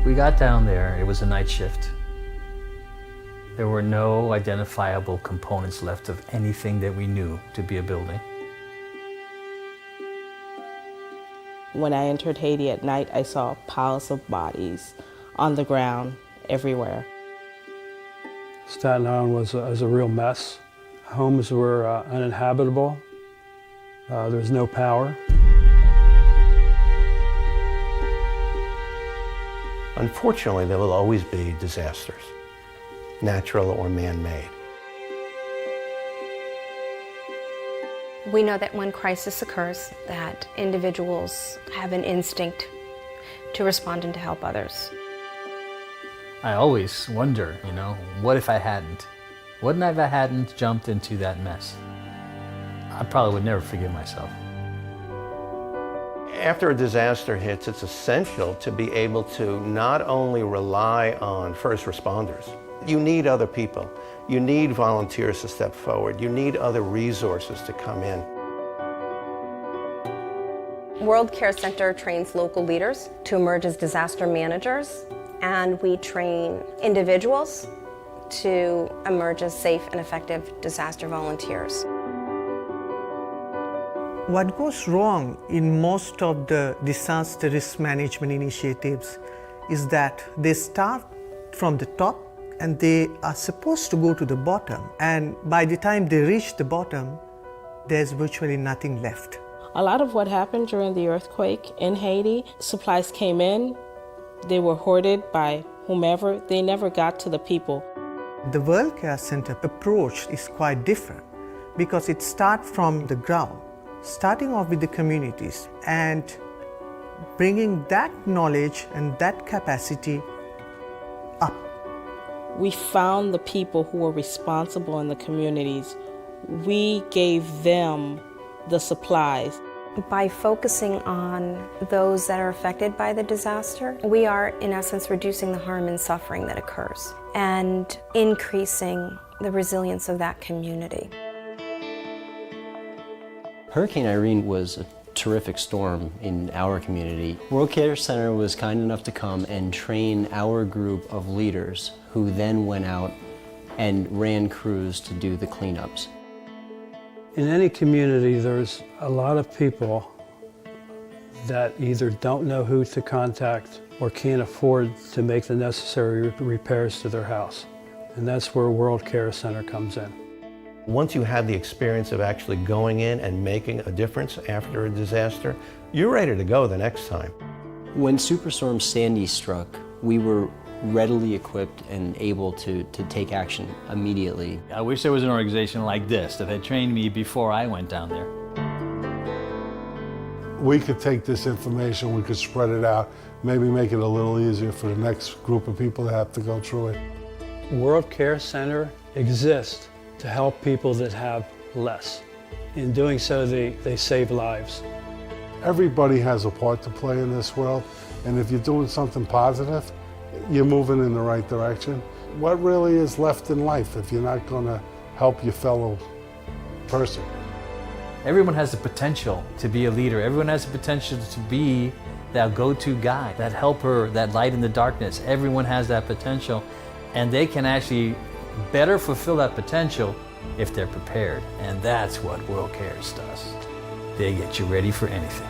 We got down there, it was a night shift. There were no identifiable components left of anything that we knew to be a building. When I entered Haiti at night, I saw piles of bodies on the ground everywhere. Staten Island was a real mess. Homes were uninhabitable. There was no power. Unfortunately, there will always be disasters, natural or man-made. We know that when crisis occurs, that individuals have an instinct to respond and to help others. I always wonder, what if I hadn't? What if I hadn't jumped into that mess? I probably would never forgive myself. After a disaster hits, it's essential to be able to not only rely on first responders. You need other people. You need volunteers to step forward. You need other resources to come in. World Care Center trains local leaders to emerge as disaster managers, and we train individuals to emerge as safe and effective disaster volunteers. What goes wrong in most of the disaster risk management initiatives is that they start from the top and they are supposed to go to the bottom. And by the time they reach the bottom, there's virtually nothing left. A lot of what happened during the earthquake in Haiti, supplies came in, they were hoarded by whomever, they never got to the people. The World Care Center approach is quite different because it starts from the ground, starting off with the communities and bringing that knowledge and that capacity up. We found the people who were responsible in the communities. We gave them the supplies. By focusing on those that are affected by the disaster, we are, in essence, reducing the harm and suffering that occurs and increasing the resilience of that community. Hurricane Irene was a terrific storm in our community. World Care Center was kind enough to come and train our group of leaders who then went out and ran crews to do the cleanups. In any community, there's a lot of people that either don't know who to contact or can't afford to make the necessary repairs to their house. And that's where World Care Center comes in. Once you have the experience of actually going in and making a difference after a disaster, you're ready to go the next time. When Superstorm Sandy struck, we were readily equipped and able to take action immediately. I wish there was an organization like this that had trained me before I went down there. We could take this information, we could spread it out, maybe make it a little easier for the next group of people that have to go through it. World Care Center exists to help people that have less. In doing so, they save lives. Everybody has a part to play in this world, and if you're doing something positive, you're moving in the right direction. What really is left in life if you're not going to help your fellow person? Everyone has the potential to be a leader. Everyone has the potential to be that go-to guy, that helper, that light in the darkness. Everyone has that potential, and they can actually better fulfill that potential if they're prepared. And that's what World Cares does. They get you ready for anything.